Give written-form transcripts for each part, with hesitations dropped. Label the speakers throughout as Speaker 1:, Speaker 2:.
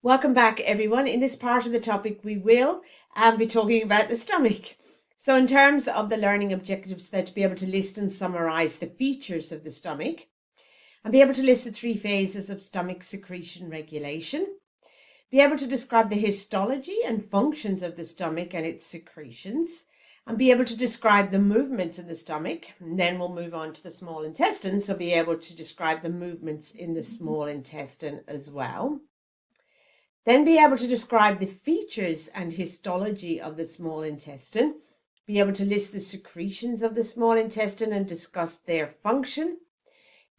Speaker 1: Welcome back, everyone. In this part of the topic, we will be talking about the stomach. So in terms of the learning objectives, they're to be able to list and summarize the features of the stomach and be able to list the 3 phases of stomach secretion regulation, be able to describe the histology and functions of the stomach and its secretions, and be able to describe the movements in the stomach. And then we'll move on to the small intestine, so be able to describe the movements in the small intestine as well. Then be able to describe the features and histology of the small intestine, be able to list the secretions of the small intestine and discuss their function,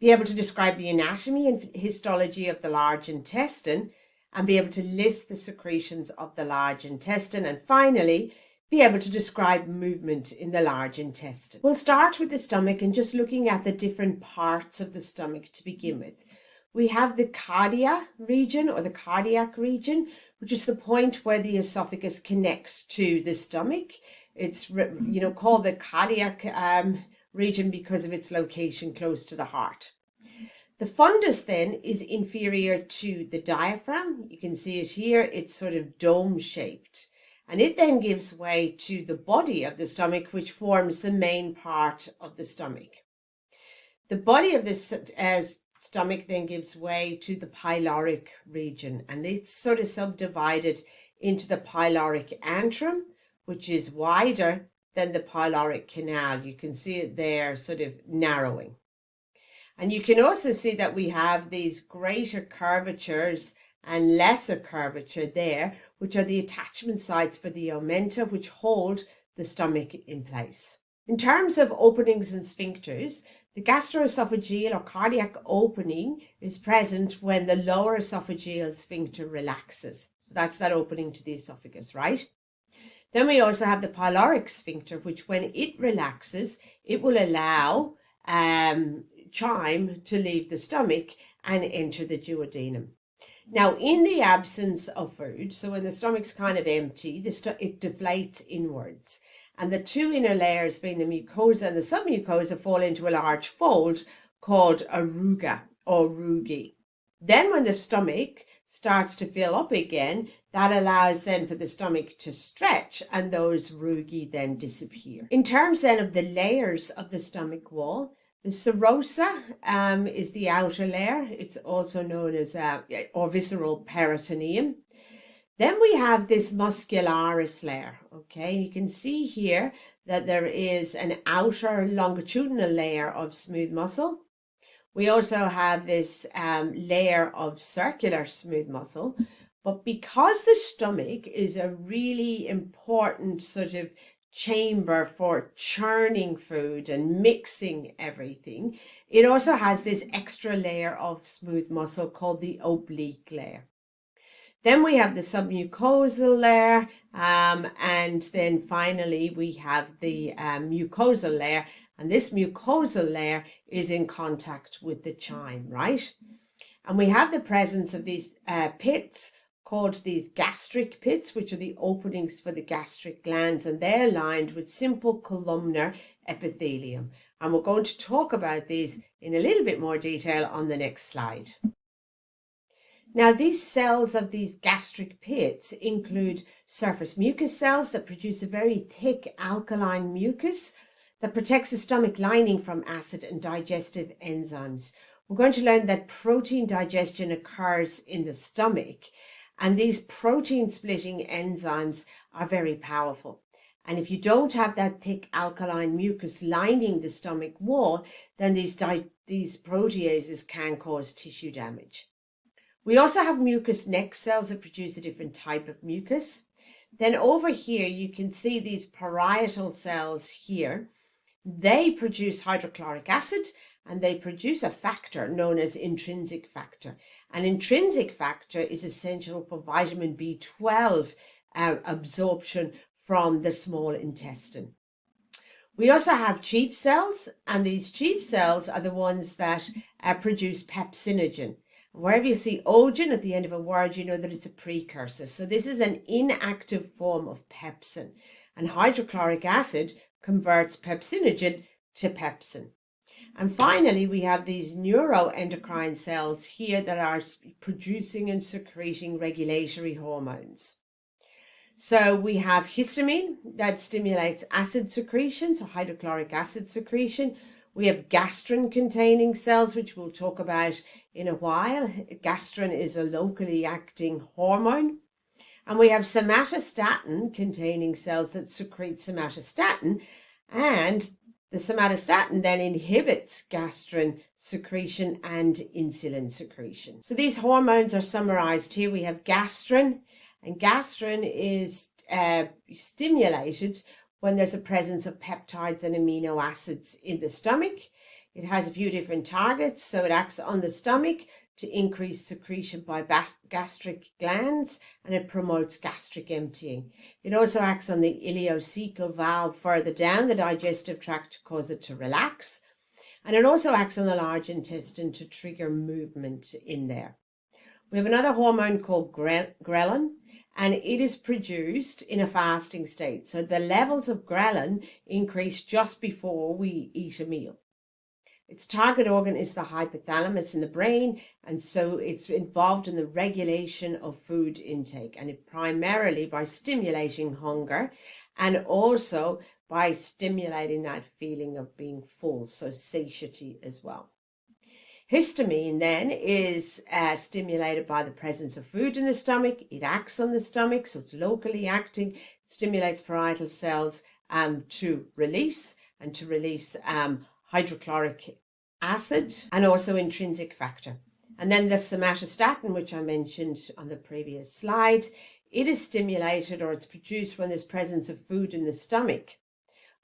Speaker 1: be able to describe the anatomy and histology of the large intestine, and be able to list the secretions of the large intestine, and finally, be able to describe movement in the large intestine. We'll start with the stomach and just looking at the different parts of the stomach to begin with. We have the cardia region or the cardiac region, which is the point where the esophagus connects to the stomach. It's called the cardiac region because of its location close to the heart. The fundus then is inferior to the diaphragm. You can see it here. It's sort of dome shaped. And it then gives way to the body of the stomach, which forms the main part of the stomach. The body of this stomach then gives way to the pyloric region, and it's sort of subdivided into the pyloric antrum, which is wider than the pyloric canal. You can see it there sort of narrowing. And you can also see that we have these greater curvatures and lesser curvature there, which are the attachment sites for the omenta, which hold the stomach in place. In terms of openings and sphincters, the gastroesophageal or cardiac opening is present when the lower esophageal sphincter relaxes. So that's that opening to the esophagus, right? Then we also have the pyloric sphincter, which when it relaxes, it will allow chyme to leave the stomach and enter the duodenum. Now, in the absence of food, so when the stomach's kind of empty, it deflates inwards. And the 2 inner layers, being the mucosa and the submucosa, fall into a large fold called a ruga or rugae. Then when the stomach starts to fill up again, that allows then for the stomach to stretch, and those rugae then disappear. In terms then of the layers of the stomach wall, the serosa is the outer layer. It's also known as or visceral peritoneum. Then we have this muscularis layer, okay? You can see here that there is an outer longitudinal layer of smooth muscle. We also have this layer of circular smooth muscle, but because the stomach is a really important sort of chamber for churning food and mixing everything, it also has this extra layer of smooth muscle called the oblique layer. Then we have the submucosal layer, and then finally we have the mucosal layer, and this mucosal layer is in contact with the chyme, right? And we have the presence of these pits called these gastric pits, which are the openings for the gastric glands, and they're lined with simple columnar epithelium. And we're going to talk about these in a little bit more detail on the next slide. Now, these cells of these gastric pits include surface mucus cells that produce a very thick alkaline mucus that protects the stomach lining from acid and digestive enzymes. We're going to learn that protein digestion occurs in the stomach, and these protein splitting enzymes are very powerful. And if you don't have that thick alkaline mucus lining the stomach wall, then these proteases can cause tissue damage. We also have mucous neck cells that produce a different type of mucus. Then over here, you can see these parietal cells here. They produce hydrochloric acid, and they produce a factor known as intrinsic factor. And intrinsic factor is essential for vitamin B12 absorption from the small intestine. We also have chief cells, and these chief cells are the ones that produce pepsinogen. Wherever you see ogen at the end of a word, you know that it's a precursor. So this is an inactive form of pepsin. And hydrochloric acid converts pepsinogen to pepsin. And finally, we have these neuroendocrine cells here that are producing and secreting regulatory hormones. So we have histamine that stimulates acid secretion, so hydrochloric acid secretion. We have gastrin-containing cells, which we'll talk about in a while. Gastrin is a locally acting hormone. And we have somatostatin-containing cells that secrete somatostatin, and the somatostatin then inhibits gastrin secretion and insulin secretion. So these hormones are summarized here. We have gastrin, and gastrin is stimulated when there's a presence of peptides and amino acids in the stomach. It has a few different targets, so it acts on the stomach to increase secretion by gastric glands, and it promotes gastric emptying. It also acts on the ileocecal valve further down the digestive tract to cause it to relax, and it also acts on the large intestine to trigger movement in there. We have another hormone called ghrelin, and it is produced in a fasting state. So the levels of ghrelin increase just before we eat a meal. Its target organ is the hypothalamus in the brain, and so it's involved in the regulation of food intake, and it primarily by stimulating hunger and also by stimulating that feeling of being full, so satiety as well. Histamine then is stimulated by the presence of food in the stomach. It acts on the stomach, so it's locally acting. It stimulates parietal cells to release hydrochloric acid and also intrinsic factor. And then the somatostatin, which I mentioned on the previous slide, it is stimulated, or it's produced when there's presence of food in the stomach.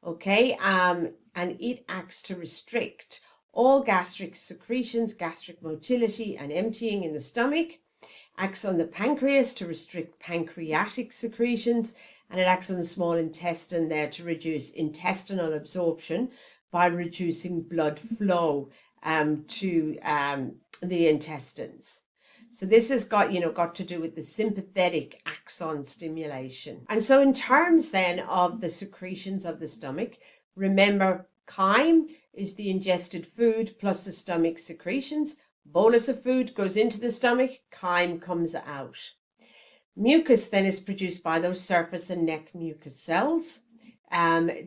Speaker 1: Okay, and it acts to restrict all gastric secretions, gastric motility and emptying in the stomach, acts on the pancreas to restrict pancreatic secretions, and it acts on the small intestine there to reduce intestinal absorption by reducing blood flow to the intestines. So this has got to do with the sympathetic axon stimulation. And so in terms then of the secretions of the stomach, remember chyme is the ingested food plus the stomach secretions. Bolus of food goes into the stomach, chyme comes out. Mucus then is produced by those surface and neck mucus cells.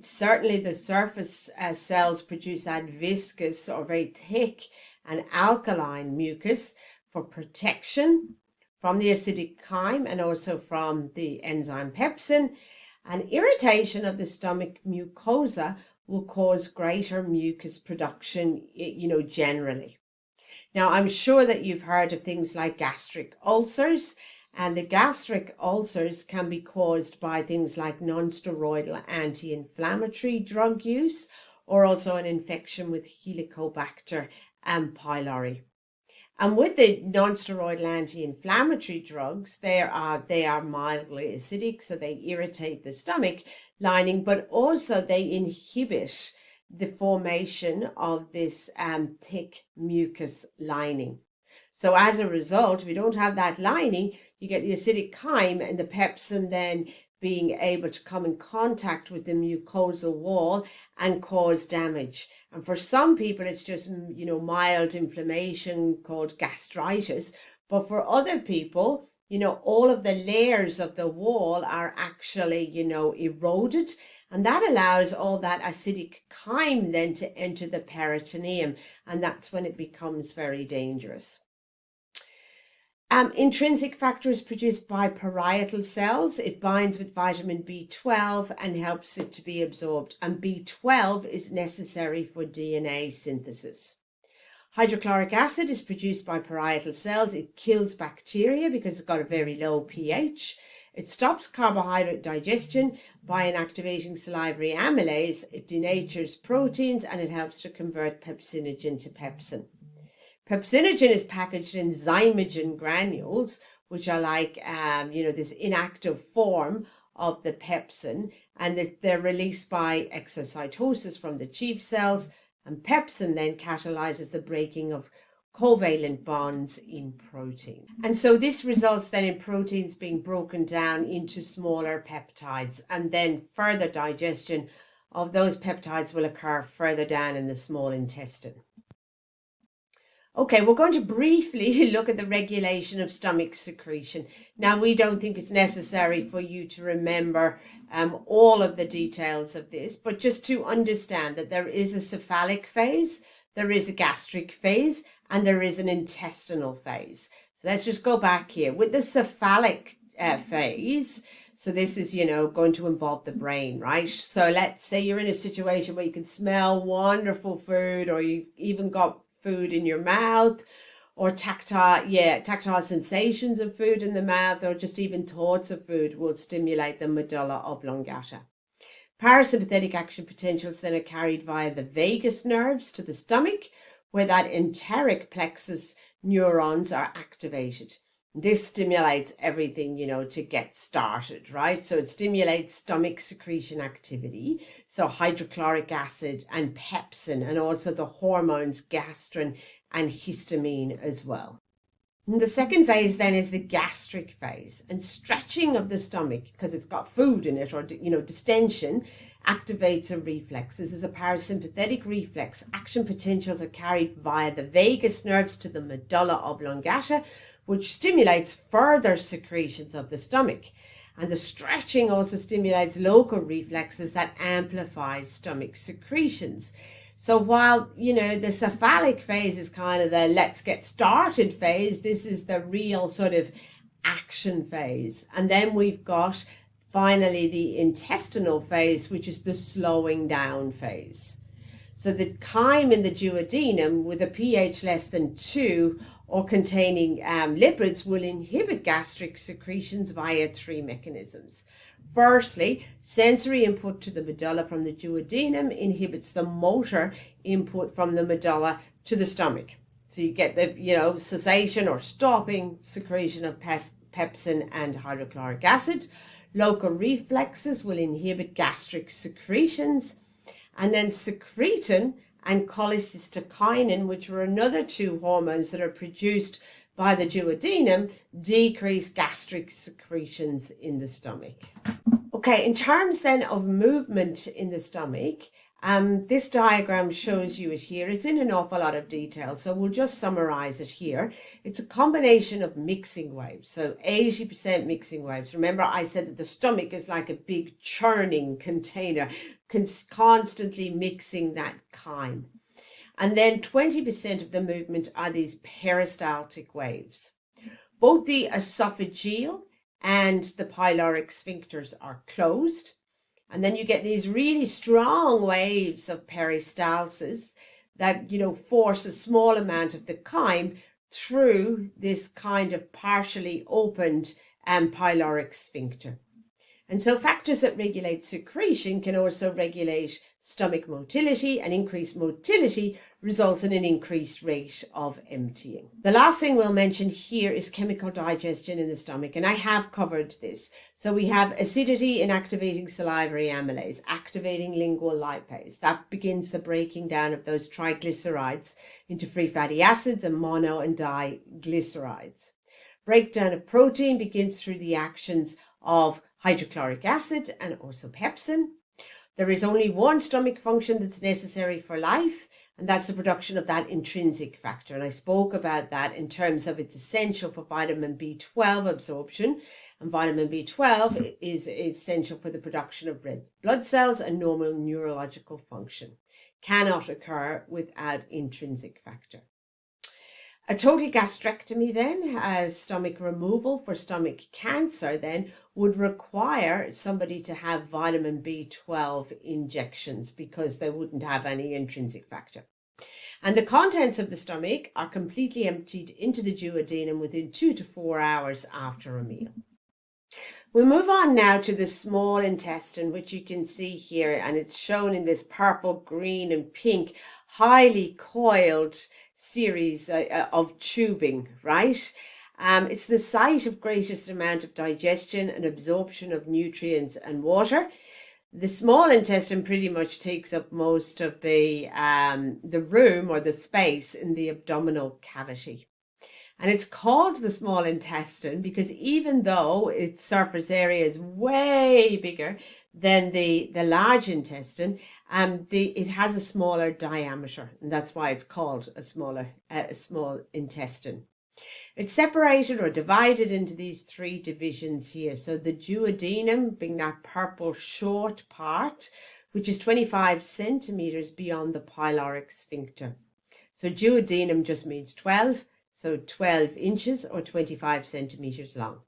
Speaker 1: Certainly the surface cells produce that viscous or very thick and alkaline mucus for protection from the acidic chyme and also from the enzyme pepsin. And irritation of the stomach mucosa will cause greater mucus production, generally. Now, I'm sure that you've heard of things like gastric ulcers, and the gastric ulcers can be caused by things like non-steroidal anti-inflammatory drug use, or also an infection with Helicobacter pylori. And with the non-steroidal anti-inflammatory drugs, they are mildly acidic, so they irritate the stomach lining, but also they inhibit the formation of this thick mucus lining. So as a result, if you don't have that lining, you get the acidic chyme and the pepsin then being able to come in contact with the mucosal wall and cause damage. And for some people, it's just, mild inflammation called gastritis. But for other people, all of the layers of the wall are actually, eroded. And that allows all that acidic chyme then to enter the peritoneum. And that's when it becomes very dangerous. Intrinsic factor is produced by parietal cells. It binds with vitamin B12 and helps it to be absorbed. And B12 is necessary for DNA synthesis. Hydrochloric acid is produced by parietal cells. It kills bacteria because it's got a very low pH. It stops carbohydrate digestion by inactivating salivary amylase. It denatures proteins and it helps to convert pepsinogen to pepsin. Pepsinogen is packaged in zymogen granules, which are like, this inactive form of the pepsin, and they're released by exocytosis from the chief cells, and pepsin then catalyzes the breaking of covalent bonds in protein. And so this results then in proteins being broken down into smaller peptides, and then further digestion of those peptides will occur further down in the small intestine. Okay, we're going to briefly look at the regulation of stomach secretion. Now, we don't think it's necessary for you to remember all of the details of this, but just to understand that there is a cephalic phase, there is a gastric phase, and there is an intestinal phase. So let's just go back here. With the cephalic phase, so this is, going to involve the brain, right? So let's say you're in a situation where you can smell wonderful food, or you've even got food in your mouth, or tactile sensations of food in the mouth, or just even thoughts of food will stimulate the medulla oblongata. Parasympathetic action potentials then are carried via the vagus nerves to the stomach, where that enteric plexus neurons are activated. This stimulates everything, to get started, right? So it stimulates stomach secretion activity. So hydrochloric acid and pepsin, and also the hormones gastrin and histamine as well. And the second phase then is the gastric phase, and stretching of the stomach, because it's got food in it, or, distension, activates a reflex. This is a parasympathetic reflex. Action potentials are carried via the vagus nerves to the medulla oblongata, which stimulates further secretions of the stomach. And the stretching also stimulates local reflexes that amplify stomach secretions. So while, the cephalic phase is kind of the let's get started phase, this is the real sort of action phase. And then we've got finally the intestinal phase, which is the slowing down phase. So the chyme in the duodenum with a pH less than 2 or containing lipids will inhibit gastric secretions via 3 mechanisms. Firstly, sensory input to the medulla from the duodenum inhibits the motor input from the medulla to the stomach. So you get the, cessation or stopping secretion of pepsin and hydrochloric acid. Local reflexes will inhibit gastric secretions. And then secretin and cholecystokinin, which are another 2 hormones that are produced by the duodenum, decrease gastric secretions in the stomach. Okay, in terms then of movement in the stomach, this diagram shows you it here. It's in an awful lot of detail, so we'll just summarize it here. It's a combination of mixing waves, so 80% mixing waves. Remember, I said that the stomach is like a big churning container, constantly mixing that chyme. And then 20% of the movement are these peristaltic waves. Both the esophageal and the pyloric sphincters are closed. And then you get these really strong waves of peristalsis that, force a small amount of the chyme through this kind of partially opened pyloric sphincter. And so factors that regulate secretion can also regulate stomach motility, and increased motility results in an increased rate of emptying. The last thing we'll mention here is chemical digestion in the stomach, and I have covered this. So we have acidity in activating salivary amylase, activating lingual lipase. That begins the breaking down of those triglycerides into free fatty acids and mono and diglycerides. Breakdown of protein begins through the actions of hydrochloric acid and also pepsin. There is only one stomach function that's necessary for life, and that's the production of that intrinsic factor. And I spoke about that in terms of it's essential for vitamin B12 absorption. And vitamin B12 is essential for the production of red blood cells and normal neurological function. Cannot occur without intrinsic factor. A total gastrectomy then, stomach removal for stomach cancer then, would require somebody to have vitamin B12 injections because they wouldn't have any intrinsic factor. And the contents of the stomach are completely emptied into the duodenum within 2 to 4 hours after a meal. We move on now to the small intestine, which you can see here, and it's shown in this purple, green and pink, highly coiled series of tubing, right? It's the site of greatest amount of digestion and absorption of nutrients and water. The small intestine pretty much takes up most of the room or the space in the abdominal cavity. And it's called the small intestine because even though its surface area is way bigger than the large intestine, it has a smaller diameter, and that's why it's called a small intestine. It's separated or divided into these three divisions here. So the duodenum being that purple short part, which is 25 centimeters beyond the pyloric sphincter. So duodenum just means 12, so 12 inches or 25 centimeters long.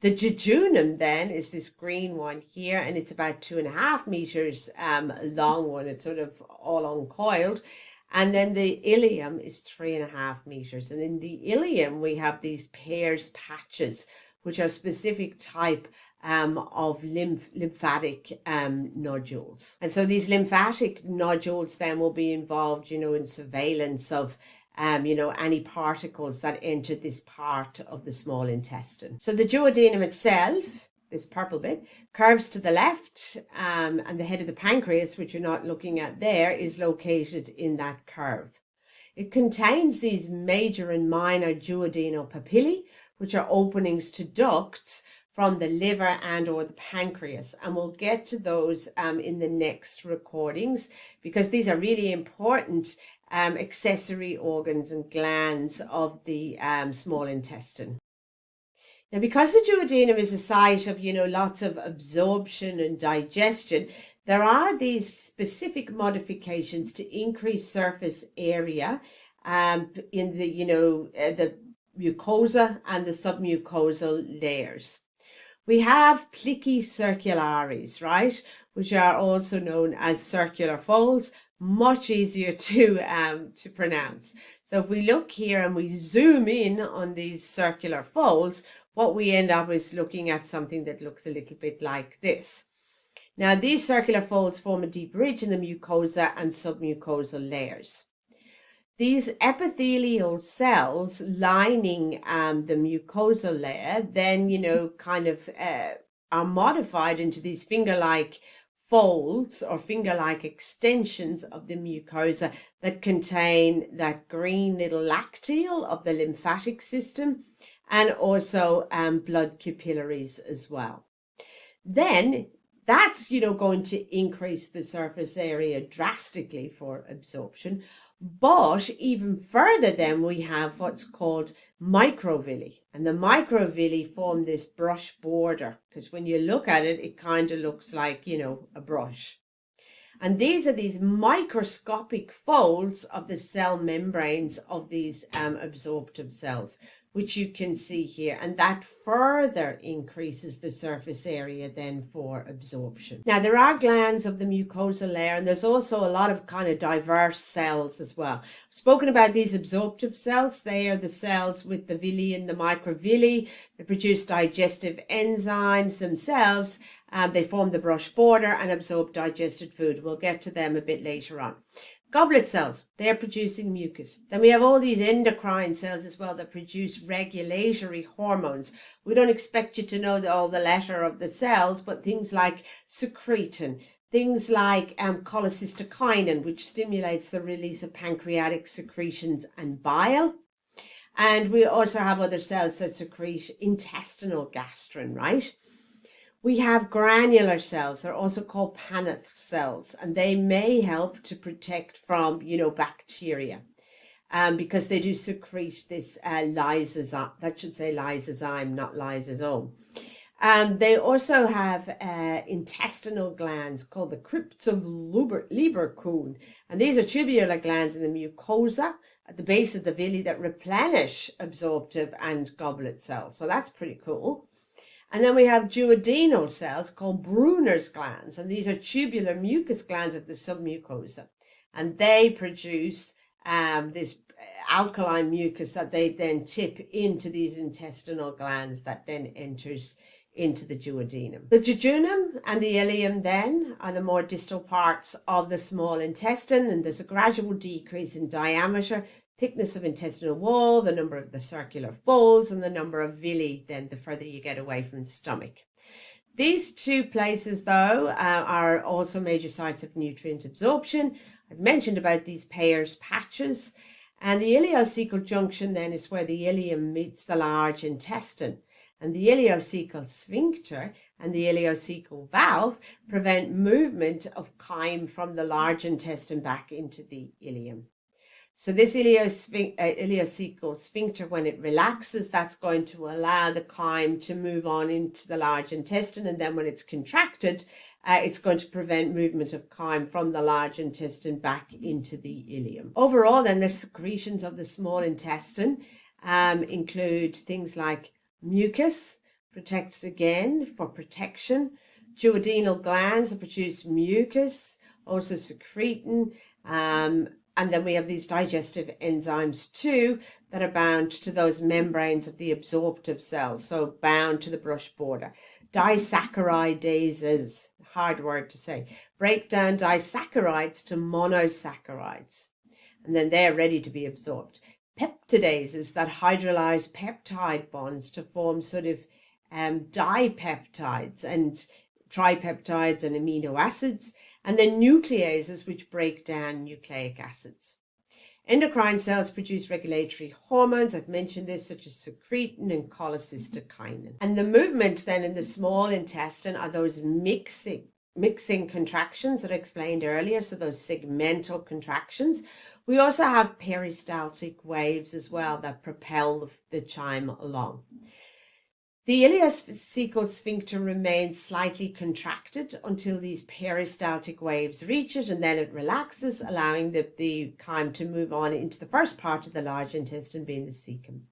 Speaker 1: The jejunum then is this green one here, and it's about 2.5 meters long one. It's sort of all uncoiled. And then the ileum is 3.5 meters. And in the ileum, we have these Peyer's patches, which are specific type of lymphatic nodules. And so these lymphatic nodules then will be involved, in surveillance of any particles that enter this part of the small intestine. So the duodenum itself, this purple bit, curves to the left, and the head of the pancreas, which you're not looking at there, is located in that curve. It contains these major and minor duodenal papillae, which are openings to ducts from the liver and or the pancreas, and we'll get to those in the next recordings, because these are really important accessory organs and glands of the small intestine. Now, because the duodenum is a site of, lots of absorption and digestion, there are these specific modifications to increase surface area in the mucosa and the submucosal layers. We have plici circularis, right, which are also known as circular folds, much easier to pronounce. So if we look here and we zoom in on these circular folds, what we end up is looking at something that looks a little bit like this. Now, these circular folds form a deep ridge in the mucosa and submucosal layers. These epithelial cells lining the mucosal layer then, are modified into these finger-like folds or finger-like extensions of the mucosa that contain that green little lacteal of the lymphatic system, and also blood capillaries as well. Then that's, going to increase the surface area drastically for absorption. But even further then we have what's called microvilli, and the microvilli form this brush border, because when you look at it, it kind of looks like, a brush. And these are these microscopic folds of the cell membranes of these absorptive cells, which you can see here, and that further increases the surface area then for absorption. Now, there are glands of the mucosal layer, and there's also a lot of kind of diverse cells as well. I've spoken about these absorptive cells. They are the cells with the villi and the microvilli. They produce digestive enzymes themselves. They form the brush border and absorb digested food. We'll get to them a bit later on. Goblet cells, they're producing mucus. Then we have all these endocrine cells as well that produce regulatory hormones. We don't expect you to know all the letter of the cells, but things like secretin, things like cholecystokinin, which stimulates the release of pancreatic secretions and bile. And we also have other cells that secrete intestinal gastrin, right? We have granular cells. They're also called Paneth cells, and they may help to protect from, bacteria, because they do secrete this lysozyme. That should say lysozyme, not lysosome. They also have intestinal glands called the crypts of Lieberkühn, and these are tubular glands in the mucosa at the base of the villi that replenish absorptive and goblet cells. So that's pretty cool. And then we have duodenal cells called Brunner's glands, and these are tubular mucus glands of the submucosa, and they produce this alkaline mucus that they then tip into these intestinal glands that then enters into the duodenum. The jejunum and the ileum then are the more distal parts of the small intestine, and there's a gradual decrease in diameter, thickness of intestinal wall, the number of the circular folds, and the number of villi then the further you get away from the stomach. These two places, though, are also major sites of nutrient absorption. I've mentioned about these Peyer's patches, And the ileocecal junction then is where the ileum meets the large intestine. And the ileocecal sphincter and the ileocecal valve prevent movement of chyme from the large intestine back into the ileum. So this ileocecal sphincter, when it relaxes, that's going to allow the chyme to move on into the large intestine. And then when it's contracted, it's going to prevent movement of chyme from the large intestine back into the ileum. Overall, then, the secretions of the small intestine include things like mucus, protects again for protection, duodenal glands that produce mucus, also secretin, and then we have these digestive enzymes too that are bound to those membranes of the absorptive cells, so bound to the brush border. Disaccharidases, hard word to say, break down disaccharides to monosaccharides, and then they're ready to be absorbed. Peptidases that hydrolyze peptide bonds to form sort of dipeptides and tripeptides and amino acids, and then nucleases which break down nucleic acids. Endocrine cells produce regulatory hormones, I've mentioned this, such as secretin and cholecystokinin. And the movement then in the small intestine are those mixing contractions that I explained earlier, so those segmental contractions. We also have peristaltic waves as well that propel the chyme along. The ileocecal sphincter remains slightly contracted until these peristaltic waves reach it, and then it relaxes, allowing the chyme to move on into the first part of the large intestine, being the cecum.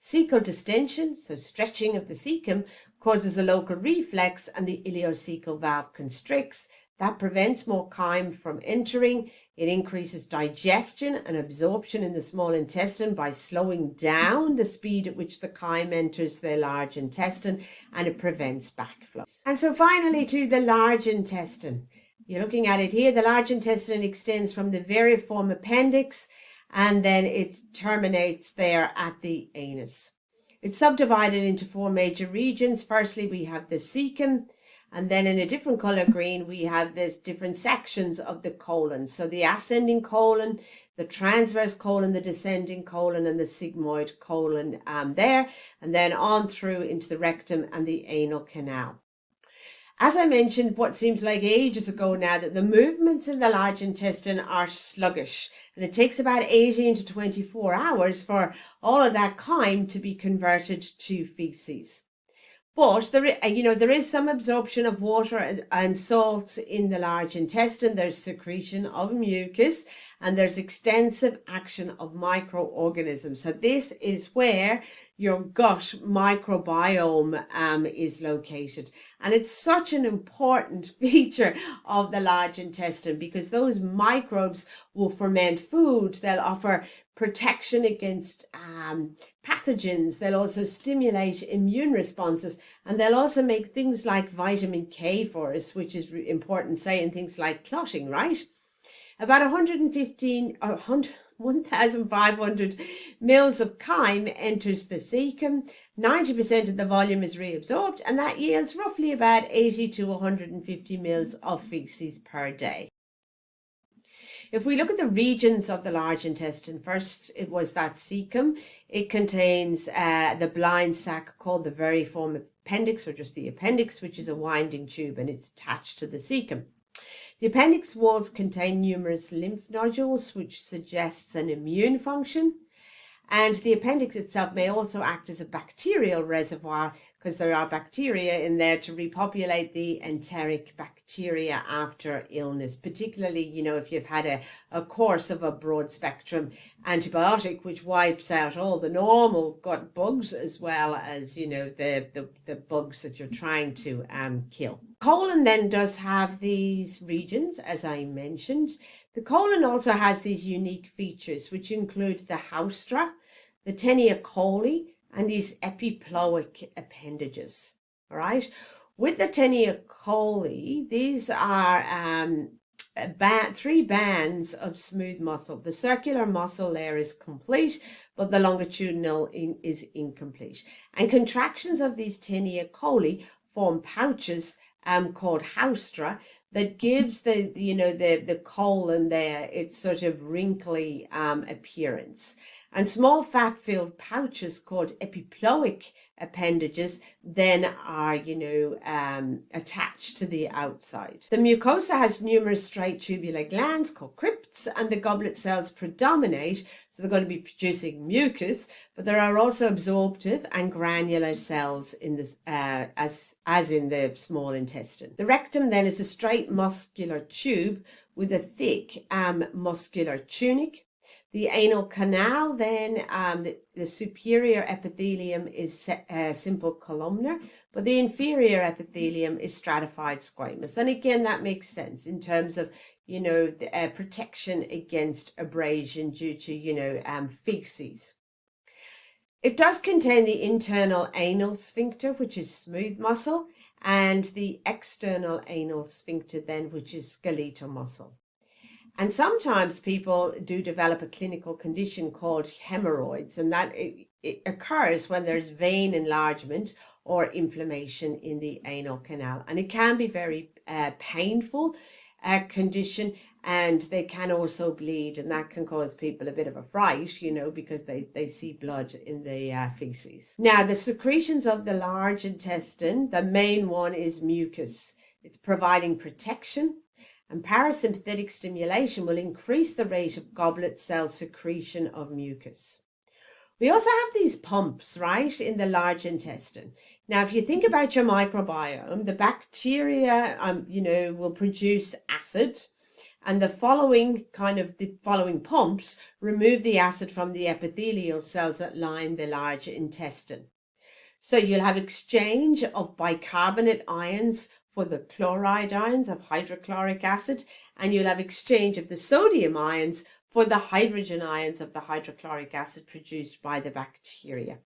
Speaker 1: Cecal distension, so stretching of the cecum, causes a local reflex and the ileocecal valve constricts. That prevents more chyme from entering. It increases digestion and absorption in the small intestine by slowing down the speed at which the chyme enters the large intestine, and it prevents backflow. And so finally to the large intestine. You're looking at it here. The large intestine extends from the variform appendix, and then it terminates there at the anus. It's subdivided into four major regions. Firstly, we have the cecum, and then in a different color green, we have this different sections of the colon. So the ascending colon, the transverse colon, the descending colon, and the sigmoid colon there, and then on through into the rectum and the anal canal. As I mentioned, what seems like ages ago now, that the movements in the large intestine are sluggish, and it takes about 18 to 24 hours for all of that chyme to be converted to feces. But there is some absorption of water and salts in the large intestine. There's secretion of mucus, and there's extensive action of microorganisms. So this is where your gut microbiome is located. And it's such an important feature of the large intestine, because those microbes will ferment food. They'll offer protection against pathogens. They'll also stimulate immune responses, and they'll also make things like vitamin K for us, which is important, say, in things like clotting, right? About 1,500 mils of chyme enters the cecum. 90% of the volume is reabsorbed, and that yields roughly about 80 to 150 mils of feces per day. If we look at the regions of the large intestine, first it was that cecum. It contains the blind sac called the variform appendix, or just the appendix, which is a winding tube, and it's attached to the cecum. The appendix walls contain numerous lymph nodules, which suggests an immune function. And the appendix itself may also act as a bacterial reservoir, because there are bacteria in there to repopulate the enteric bacteria after illness, particularly, if you've had a course of a broad spectrum antibiotic, which wipes out all the normal gut bugs, as well as, the bugs that you're trying to kill. Colon then does have these regions, as I mentioned. The colon also has these unique features, which include the haustra, the tenia coli, and these epiploic appendages. All right. With the tenia coli, these are three bands of smooth muscle. The circular muscle layer is complete, but the longitudinal is incomplete. And contractions of these tenia coli form pouches called haustra that gives the colon there its sort of wrinkly appearance. And small fat-filled pouches called epiploic appendages then are, attached to the outside. The mucosa has numerous straight tubular glands called crypts, and the goblet cells predominate, so they're going to be producing mucus, but there are also absorptive and granular cells in this, as in the small intestine. The rectum then is a straight muscular tube with a thick muscular tunic. The anal canal then, the superior epithelium is simple columnar, but the inferior epithelium is stratified squamous. And again, that makes sense in terms of, the protection against abrasion due to, feces. It does contain the internal anal sphincter, which is smooth muscle, and the external anal sphincter then, which is skeletal muscle. And sometimes people do develop a clinical condition called hemorrhoids, and that it occurs when there's vein enlargement or inflammation in the anal canal. And it can be very painful condition, and they can also bleed, and that can cause people a bit of a fright, because they see blood in the feces. Now, the secretions of the large intestine, the main one is mucus. It's providing protection. And parasympathetic stimulation will increase the rate of goblet cell secretion of mucus. We also have these pumps, right, in the large intestine. Now, if you think about your microbiome, the bacteria, will produce acid, and the following pumps remove the acid from the epithelial cells that line the large intestine. So you'll have exchange of bicarbonate ions for the chloride ions of hydrochloric acid, and you'll have exchange of the sodium ions for the hydrogen ions of the hydrochloric acid produced by the bacteria.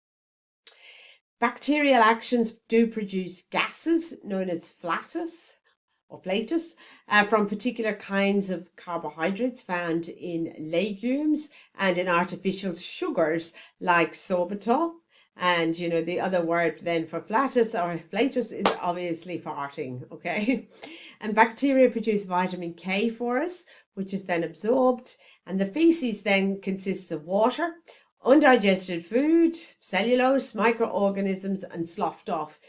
Speaker 1: Bacterial actions do produce gases known as flatus from particular kinds of carbohydrates found in legumes and in artificial sugars like sorbitol. And, the other word then for flatus is obviously farting, okay? And bacteria produce vitamin K for us, which is then absorbed. And the feces then consists of water, undigested food, cellulose, microorganisms, and sloughed off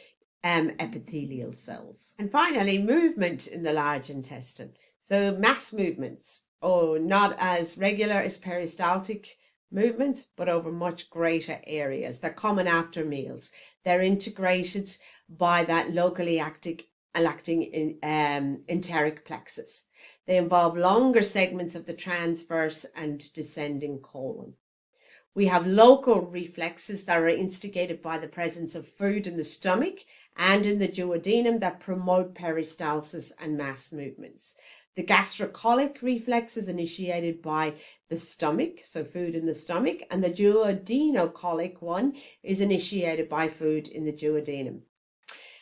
Speaker 1: epithelial cells. And finally, movement in the large intestine. So mass movements, not as regular as peristaltic movements, but over much greater areas. They're common after meals. They're integrated by that locally acting enteric plexus. They involve longer segments of the transverse and descending colon. We have local reflexes that are instigated by the presence of food in the stomach and in the duodenum that promote peristalsis and mass movements. The gastrocolic reflex is initiated by the stomach, so food in the stomach, and the duodenocolic one is initiated by food in the duodenum.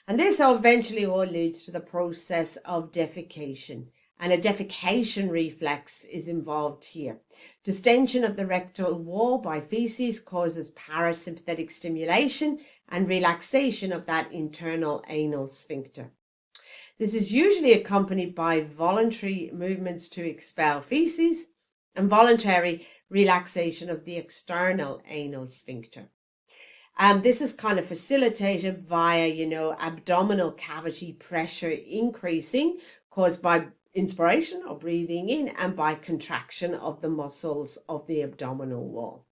Speaker 1: And this eventually all leads to the process of defecation, and a defecation reflex is involved here. Distension of the rectal wall by feces causes parasympathetic stimulation and relaxation of that internal anal sphincter. This is usually accompanied by voluntary movements to expel feces and voluntary relaxation of the external anal sphincter. And this is kind of facilitated via, abdominal cavity pressure increasing caused by inspiration or breathing in and by contraction of the muscles of the abdominal wall.